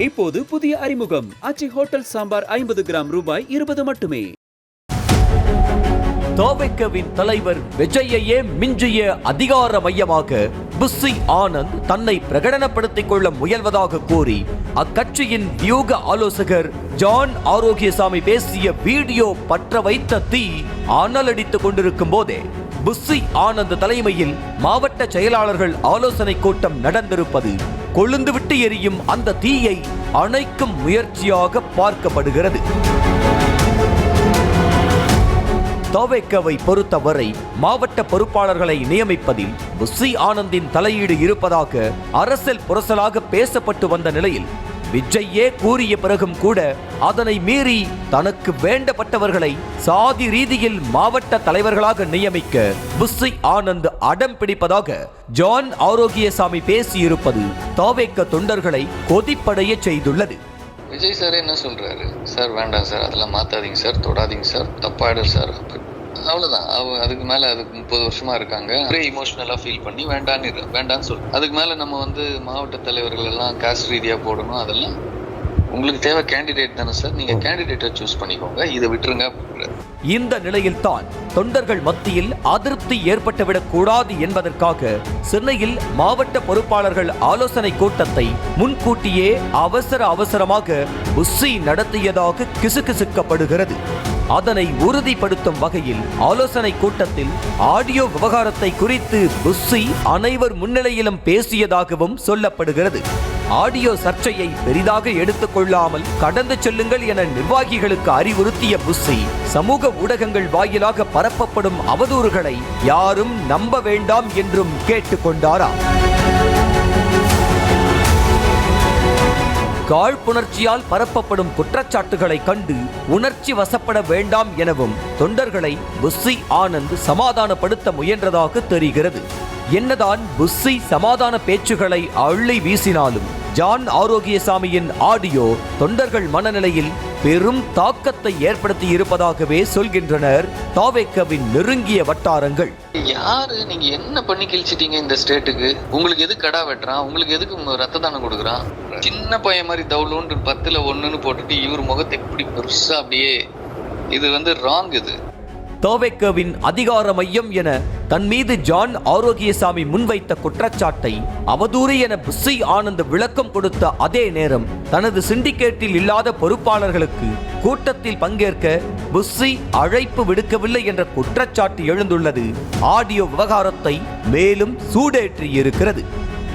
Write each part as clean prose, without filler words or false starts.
இப்போது புதிய அறிமுகம் ஆச்சி ஹோட்டல் சாம்பார் 50 கிராம் ரூபாய் 20 மட்டுமே. தவிகவின் தலைவர் விஜயையே மிஞ்சிய அதிகார மையமாக புஸ்ஸி ஆனந்த் தன்னை பிரகடனப்படுத்திக் கொள்ள முயல்வதாக கூறி அக்கட்சியின் வியூக ஆலோசகர் ஜான் ஆரோக்கியசாமி பேசிய வீடியோ பற்ற வைத்த தீ அனலடித்துக் கொண்டிருக்கும் போதே புஸ்ஸி ஆனந்த் தலைமையில் மாவட்ட செயலாளர்கள் ஆலோசனை கூட்டம் நடந்திருப்பது கொழுந்துவிட்டு எரியும் அந்த தீயை அணைக்கும் முயற்சியாக பார்க்கப்படுகிறது. தவிகவை பொறுத்தவரை மாவட்ட பொறுப்பாளர்களை நியமிப்பதில் புஸ்ஸி ஆனந்தின் தலையீடு இருப்பதாக அரசியல் புரசலாக பேசப்பட்டு வந்த நிலையில் விஜய்யே கூறிய பிறகும் கூட அதனை மீறி தனக்கு வேண்டப்பட்டவர்களை சாதி ரீதியில் மாவட்ட தலைவர்களாக நியமிக்க புஸ்ஸி ஆனந்த் அடம் பிடிப்பதாக ஜான் ஆரோக்கியசாமி பேசியிருப்பது தவிக தொண்டர்களை கொதிப்படைய செய்துள்ளது. விஜய் சார் என்ன சொல்றாரு, சார் வேண்டாம் சார், அதெல்லாம் மாத்தாதீங்க சார், தொடாதீங்க சார், தப்பாயிடும் சார், அவ்வளவுதான். அதுக்கு மேல அதுக்கு 30 வருஷமா இருக்காங்க, ஒரே இமோஷனலா ஃபீல் பண்ணி வேண்டான்னு சொல்லு. அதுக்கு மேல நம்ம மாவட்ட தலைவர்கள் எல்லாம் காஸ்ட் ரீதியா போடணும், அதெல்லாம் உங்களுக்கு தேவை கேண்டிடேட் தானே சார், நீங்க கேண்டிடேட்டை சூஸ் பண்ணிக்கோங்க, இதை விட்டுருங்க. இந்த நிலையில் தான் தொண்டர்கள் மத்தியில் அதிருப்தி ஏற்பட்டுவிடக் கூடாது என்பதற்காக சென்னையில் மாவட்ட பொறுப்பாளர்கள் ஆலோசனை கூட்டத்தை முன்கூட்டியே அவசரமாக புஸ்ஸி நடத்தியதாக கிசுகிசுக்கப்படுகிறது. அதனை உறுதிப்படுத்தும் வகையில் ஆலோசனை கூட்டத்தில் ஆடியோ விவகாரத்தை குறித்து புஸ்ஸி அனைவர் முன்னிலையிலும் பேசியதாகவும் சொல்லப்படுகிறது. ஆடியோ சர்ச்சையை பெரிதாக எடுத்துக் கொள்ளாமல் கடந்து செல்லுங்கள் என நிர்வாகிகளுக்கு அறிவுறுத்திய புஸ்ஸி சமூக ஊடகங்கள் வாயிலாக பரப்பப்படும் அவதூறுகளை யாரும் நம்ப வேண்டாம் என்றும் கேட்டுக்கொண்டாராம். காழ்ப்புணர்ச்சியால் பரப்பப்படும் குற்றச்சாட்டுகளை கண்டு உணர்ச்சி வசப்பட வேண்டாம் எனவும் தொண்டர்களை புஸ்ஸி ஆனந்த் சமாதானப்படுத்த முயன்றதாக தெரிகிறது. என்னதான் புஸ்ஸி சமாதான பேச்சுகளை அள்ளி வீசினாலும் ஜான் ஆரோக்கியசாமியின் ஆடியோ தொண்டர்கள் மனநிலையில் பெரும் தாக்கத்தை ஏற்படுத்தி இருப்பதாகவே சொல்கின்றனர் தவிகவின் நெருங்கிய வட்டாரங்கள். யாரு நீங்க என்ன பண்ணி கிழிச்சிட்டீங்க இந்த ஸ்டேட்டுக்கு? உங்களுக்கு எது கடா வெட்டுறான்? உங்களுக்கு எதுக்கு ரத்த தானம் கொடுக்குறான்? சின்ன பையன் மாதிரி தவுளோன்று 10ல் 1ன்னு போட்டுட்டு இவர் முகத்தை எப்படி பெருசா அப்படியே, இது ராங். இது தவிகவின் அதிகார மையம் என தன் மீது ஜான் ஆரோக்கியசாமி முன்வைத்த குற்றச்சாட்டை அவதூறு என புஸ்ஸி ஆனந்த் விளக்கம் கொடுத்த அதே நேரம் தனது சிண்டிகேட்டில் இல்லாத பொறுப்பாளர்களுக்கு கூட்டத்தில் பங்கேற்க புஸ்ஸி அழைப்பு விடுக்கவில்லை என்ற குற்றச்சாட்டு எழுந்துள்ளது ஆடியோ விவகாரத்தை மேலும் சூடேற்றியிருக்கிறது.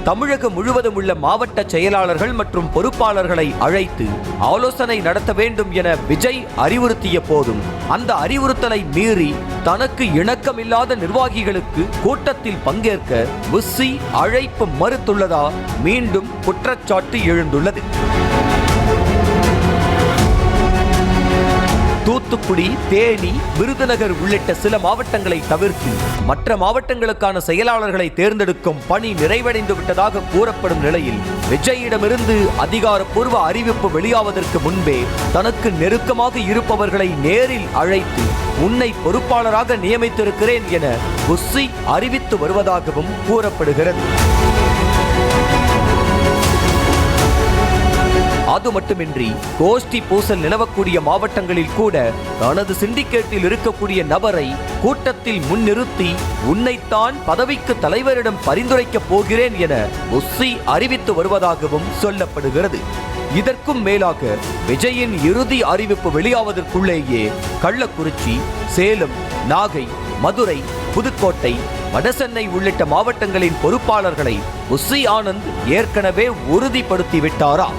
தமிழகம் முழுவதும் உள்ள மாவட்ட செயலாளர்கள் மற்றும் பொறுப்பாளர்களை அழைத்து ஆலோசனை நடத்த வேண்டும் என விஜய் அறிவுறுத்திய போதும் அந்த அறிவுறுத்தலை மீறி தனக்கு இணக்கமில்லாத நிர்வாகிகளுக்கு கூட்டத்தில் பங்கேற்க புஸ்ஸி அழைப்பு மறுத்துள்ளதா மீண்டும் குற்றச்சாட்டு எழுந்துள்ளது. தூத்துக்குடி, தேனி, விருதுநகர் உள்ளிட்ட சில மாவட்டங்களை தவிர்த்து மற்ற மாவட்டங்களுக்கான செயலாளர்களை தேர்ந்தெடுக்கும் பணி நிறைவடைந்து விட்டதாக கூறப்படும் நிலையில் விஜயிடமிருந்து அதிகாரப்பூர்வ அறிவிப்பு வெளியாவதற்கு முன்பே தனக்கு நெருக்கமாக இருப்பவர்களை நேரில் அழைத்து உன்னை பொறுப்பாளராக நியமித்திருக்கிறேன் என புஸ்ஸி அறிவித்து வருவதாகவும் கூறப்படுகிறது. அது மட்டுமின்றி கோஷ்டி பூசல் நிலவக்கூடிய மாவட்டங்களில் கூட தனது சிண்டிகேட்டில் இருக்கக்கூடிய நபரை கூட்டத்தில் முன்னிறுத்தி உன்னைத்தான் பதவிக்கு தலைவரிடம் பரிந்துரைக்கப் போகிறேன் என புஸ்ஸி அறிவித்து வருவதாகவும் சொல்லப்படுகிறது. இதற்கும் மேலாக விஜயின் இறுதி அறிவிப்பு வெளியாவதற்குள்ளேயே கள்ளக்குறிச்சி, சேலம், நாகை, மதுரை, புதுக்கோட்டை, வடசென்னை உள்ளிட்ட மாவட்டங்களின் பொறுப்பாளர்களை புஸ்ஸி ஆனந்த் ஏற்கனவே உறுதிப்படுத்திவிட்டாரா?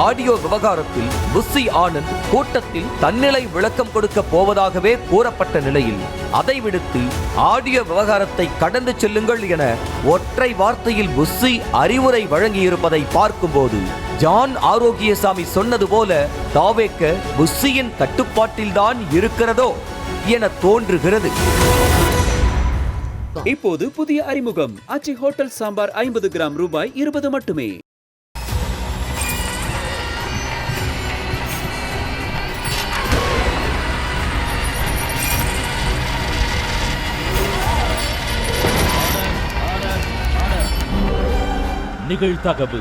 ஆடியோ விவகாரத்தில் புஸ்ஸி ஆனந்த் கூட்டத்தில் தன்னிலை விளக்கம் கொடுக்க போவதாகவே கூறப்பட்ட நிலையில் அதை விடுத்து ஆடியோ விவகாரத்தை கடந்து செல்லுங்கள் என ஒற்றை வார்த்தையில் புஸ்ஸி அறிவுரை வழங்கியிருப்பதை பார்க்கும்போது ஜான் ஆரோக்கியசாமி சொன்னது போல தவிக புஸ்ஸியின் கட்டுப்பாட்டில்தான் இருக்கிறதோ என தோன்றுகிறது. இப்போது புதிய அறிமுகம் ஆச்சி ஹோட்டல் சாம்பார் 50 கிராம் ரூபாய் 20 மட்டுமே. நிகழ்தகவு,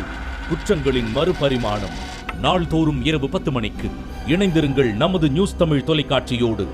குற்றங்களின் மறுபரிமாணம். நாள்தோறும் இரவு 10 மணிக்கு இணைந்திருங்கள் நமது நியூஸ் தமிழ் தொலைக்காட்சியோடு.